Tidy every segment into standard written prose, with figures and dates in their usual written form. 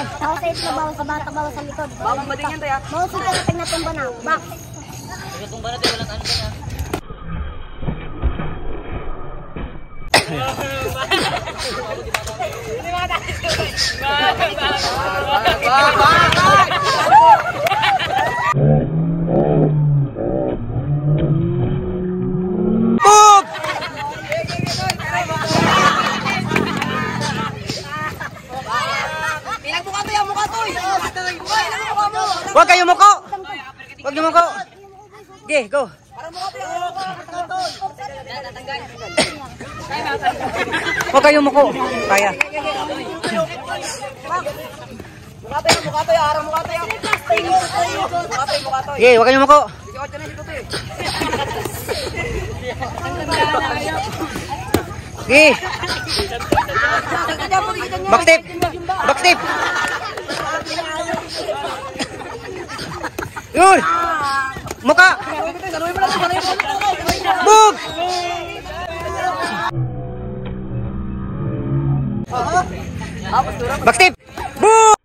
Bawas sa itlo, bawas sa bata, bawas sa likod. Bawang ba din yan tayo? Bawas sa ito, natumba na. Back. Natumba na tayo, walang ano na. Huwag kayo muko! Huwag niyo muko! Okay, go! Huwag kayo muko! Kaya! Okay, huwag kayo muko! Okay! Backstep! Backstep! Yun! Muka! Bug! Backstep! Bug!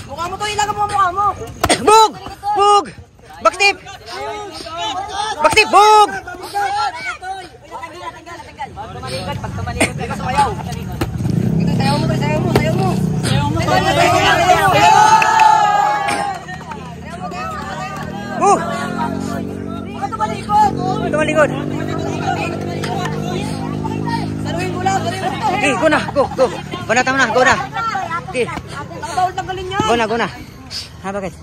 Mukha mo to, ilaga mo ang mukha mo. Bug! Bug! Backstep! Backstep! Bug! Pag tumalikod ka sa mayaw. Sayaw mo to, sayaw mo, sayaw mo. Tumalikod! Tumalikod! Saluhin ko lang, saluhin mo. Okay, go na! Go! Go! Go na, tama na! Go na! Okay! Bawal tanggalin niya. Go na! Go na! Ha, bakit?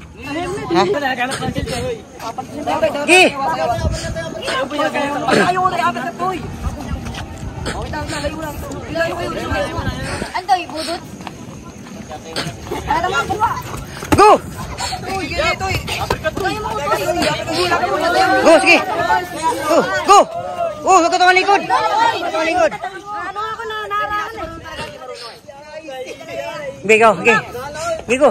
Ha? Okay! Ayaw ko na yung apat na boy. Okay, layo lang. Layo kayo. Ano yung budot? Para makakuha. Go! Sige, ito eh. Go! Sige! Go! Go! Oh! Huwag ka tumalikod! Huwag ka tumalikod! Ano ako na narahan eh. Okay, go! Okay! Okay, go!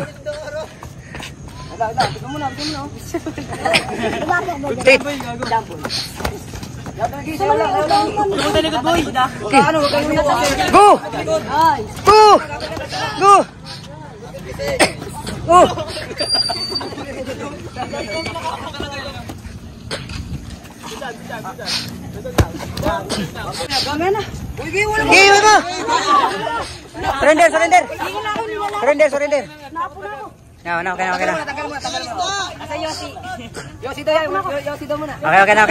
Straight! Go! Go! Go! Go! Okay, wala! Surrender! Surrender! Surrender! Surrender! No, okay na. Asa Yossi? Yossi daw muna. Okay na.